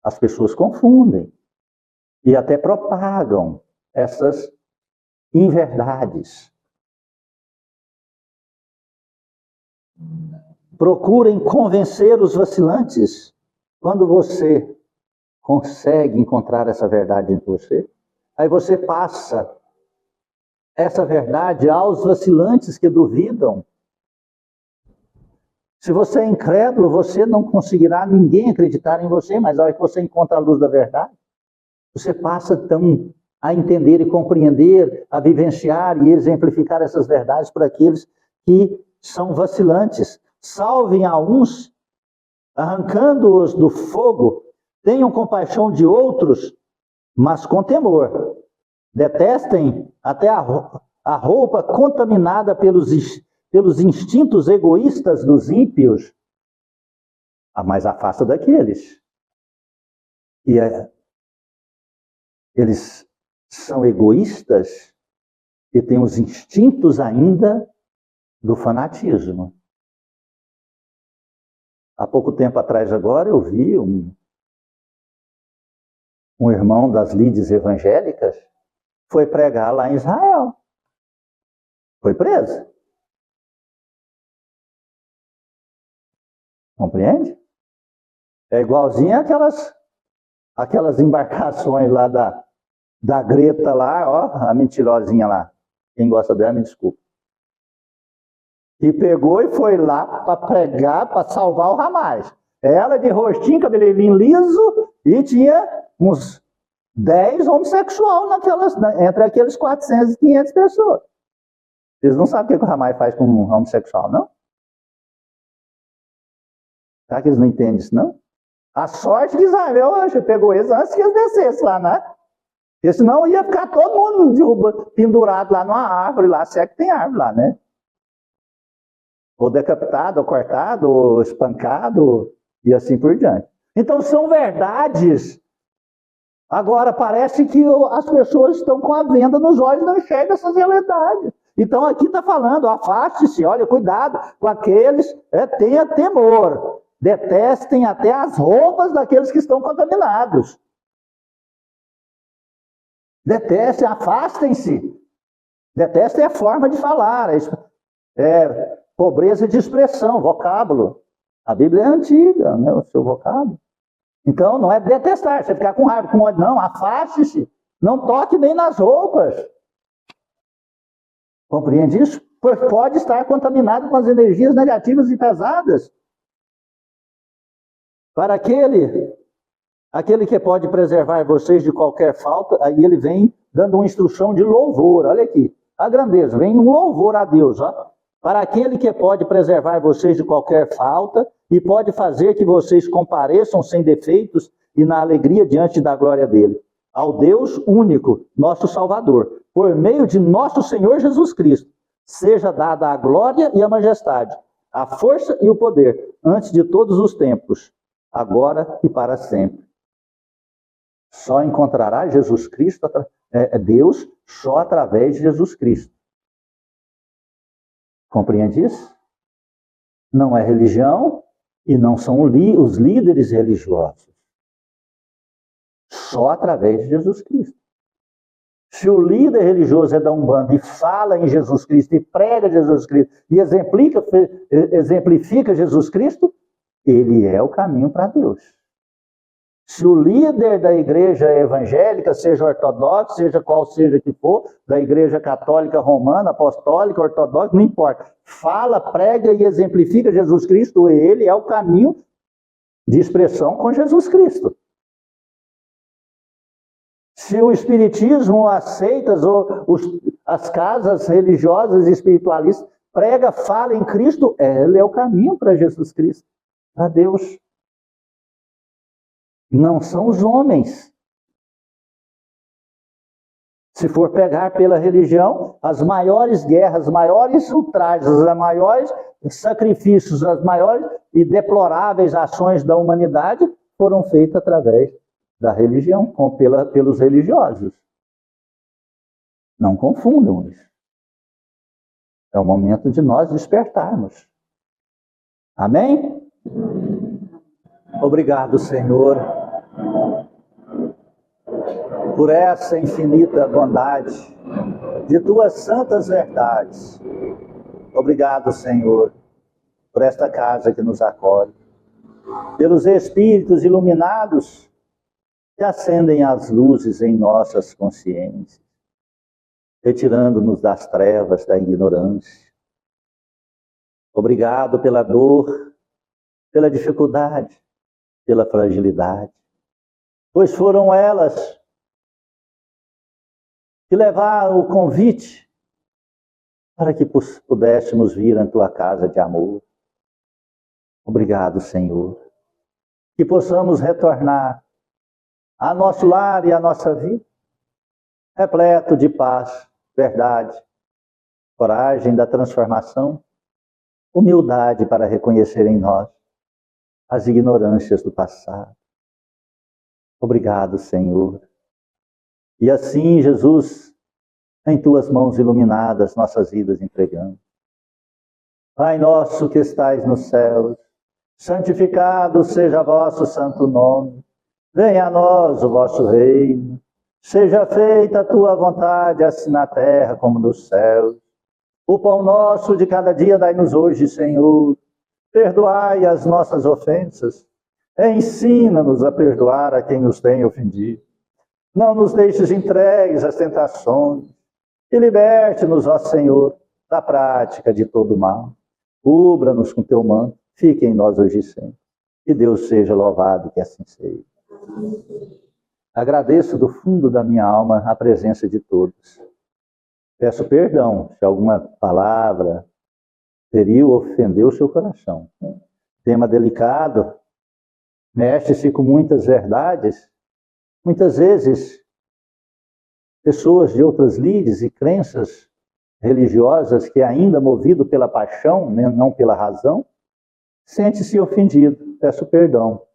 As pessoas confundem e até propagam essas inverdades. Procurem convencer os vacilantes. Quando você consegue encontrar essa verdade em você, aí você passa essa verdade aos vacilantes que duvidam. Se você é incrédulo, você não conseguirá ninguém acreditar em você, mas a hora que você encontra a luz da verdade, você passa então a entender e compreender, a vivenciar e exemplificar essas verdades para aqueles que são vacilantes. Salvem a uns, arrancando-os do fogo, tenham compaixão de outros, mas com temor. Detestem até a roupa contaminada pelos instintos egoístas dos ímpios, mas afasta daqueles. E eles são egoístas e têm os instintos ainda do fanatismo. Há pouco tempo atrás agora eu vi um irmão das lides evangélicas, foi pregar lá em Israel. Foi preso. Compreende? É igualzinho aquelas embarcações lá da Greta lá, ó, a mentirosinha lá. Quem gosta dela, me desculpa. E pegou e foi lá para pregar, para salvar o Hamas. Ela de rostinho, cabelinho liso, e tinha uns 10 homossexuais entre aqueles 400 e 500 pessoas. Vocês não sabem o que o Hamas faz com um homossexual, não? Será que eles não entendem isso, não? A sorte que Israel pegou eles antes que eles descessem lá, né? Porque senão ia ficar todo mundo pendurado lá numa árvore, lá, se é que tem árvore lá, né? Ou decapitado, ou cortado, ou espancado, e assim por diante. Então são verdades. Agora parece que as pessoas estão com a venda nos olhos e não enxergam essas realidades. Então aqui está falando, afaste-se, olha, cuidado com aqueles, tenha temor. Detestem até as roupas daqueles que estão contaminados. Detestem, afastem-se. Detestem a forma de falar, pobreza de expressão, vocábulo. A Bíblia é antiga, né, o seu vocábulo. Então não é detestar, você ficar com raiva, com ódio, não, afaste-se. Não toque nem nas roupas. Compreende isso? Pois pode estar contaminado com as energias negativas e pesadas. Para aquele que pode preservar vocês de qualquer falta, aí ele vem dando uma instrução de louvor. Olha aqui, a grandeza, vem um louvor a Deus. Ó. Para aquele que pode preservar vocês de qualquer falta e pode fazer que vocês compareçam sem defeitos e na alegria diante da glória dele. Ao Deus único, nosso Salvador, por meio de nosso Senhor Jesus Cristo, seja dada a glória e a majestade, a força e o poder, antes de todos os tempos, agora e para sempre. Só encontrará Jesus Cristo, Deus, só através de Jesus Cristo. Compreende isso? Não é religião e não são os líderes religiosos. Só através de Jesus Cristo. Se o líder religioso é da Umbanda e fala em Jesus Cristo e prega Jesus Cristo e exemplifica Jesus Cristo, ele é o caminho para Deus. Se o líder da igreja evangélica, seja ortodoxo, seja qual seja que for, da igreja católica, romana, apostólica, ortodoxa, não importa, fala, prega e exemplifica Jesus Cristo, ele é o caminho de expressão com Jesus Cristo. Se o espiritismo aceita, as casas religiosas e espiritualistas, prega, fala em Cristo, ele é o caminho para Jesus Cristo, para Deus. Não são os homens. Se for pegar pela religião, as maiores guerras, as maiores ultrajes, os maiores sacrifícios, as maiores e deploráveis ações da humanidade foram feitas através da religião, pelos religiosos. Não confundam isso. É o momento de nós despertarmos. Amém? Obrigado, Senhor, por essa infinita bondade de tuas santas verdades. Obrigado, Senhor, por esta casa que nos acolhe, pelos espíritos iluminados que acendem as luzes em nossas consciências, retirando-nos das trevas da ignorância. Obrigado pela dor, pela dificuldade, pela fragilidade, pois foram elas que levaram o convite para que pudéssemos vir à tua casa de amor. Obrigado, Senhor, que possamos retornar a nosso lar e a nossa vida, repleto de paz, verdade, coragem da transformação humildade para reconhecer em nós as ignorâncias do passado. Obrigado, Senhor. E assim, Jesus, em tuas mãos iluminadas, nossas vidas entregamos. Pai nosso que estais nos céus, santificado seja vosso santo nome. Venha a nós o vosso reino. Seja feita a tua vontade, assim na terra como nos céus. O pão nosso de cada dia dai-nos hoje, Senhor. Perdoai as nossas ofensas. Ensina-nos a perdoar a quem nos tem ofendido. Não nos deixes entregues às tentações. E liberte-nos, ó Senhor, da prática de todo mal. Cubra-nos com teu manto. Fique em nós hoje e sempre. Que Deus seja louvado, que assim seja. Agradeço do fundo da minha alma a presença de todos. Peço perdão se alguma palavra feriu ou ofendeu o seu coração. Tema delicado, mexe-se com muitas verdades. Muitas vezes, pessoas de outras lides e crenças religiosas que ainda movido pela paixão, não pela razão, sente-se ofendido. Peço perdão.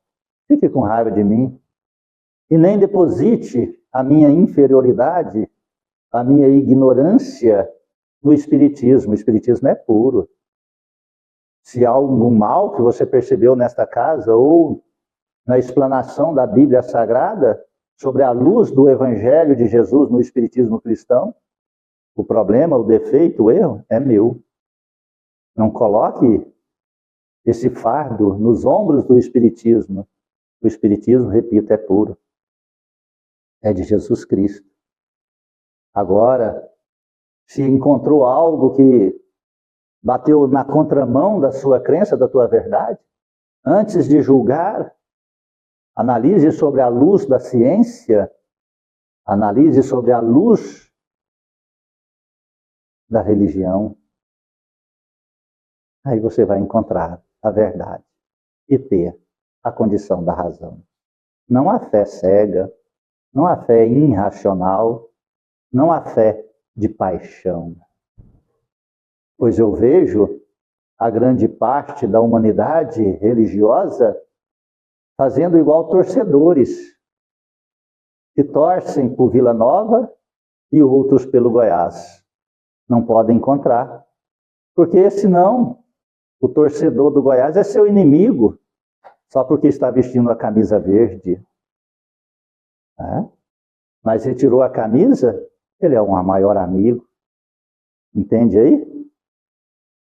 Fique com raiva de mim. E nem deposite a minha inferioridade, a minha ignorância no Espiritismo. O Espiritismo é puro. Se há algum mal que você percebeu nesta casa ou na explanação da Bíblia Sagrada sobre a luz do Evangelho de Jesus no Espiritismo cristão, o problema, o defeito, o erro é meu. Não coloque esse fardo nos ombros do Espiritismo. O Espiritismo, repito, é puro. É de Jesus Cristo. Agora, se encontrou algo que bateu na contramão da sua crença, da tua verdade, antes de julgar, analise sobre a luz da ciência, analise sobre a luz da religião. Aí você vai encontrar a verdade e ter a condição da razão. Não há fé cega, não há fé irracional, não há fé de paixão. Pois eu vejo a grande parte da humanidade religiosa fazendo igual torcedores, que torcem por Vila Nova e outros pelo Goiás. Não podem encontrar, porque senão o torcedor do Goiás é seu inimigo, só porque está vestindo a camisa verde. Mas retirou a camisa, ele é um maior amigo. Entende aí?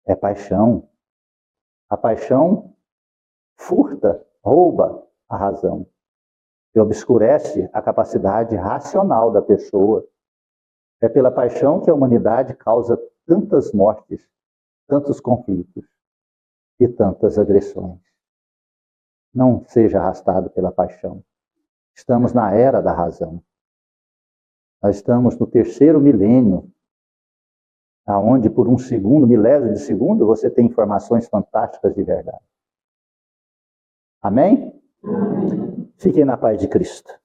É paixão. A paixão furta, rouba a razão. E obscurece a capacidade racional da pessoa. É pela paixão que a humanidade causa tantas mortes, tantos conflitos e tantas agressões. Não seja arrastado pela paixão. Estamos na era da razão. Nós estamos no 3º milênio, aonde por um segundo, milésimo de segundo, você tem informações fantásticas de verdade. Amém? Amém. Fiquem na paz de Cristo.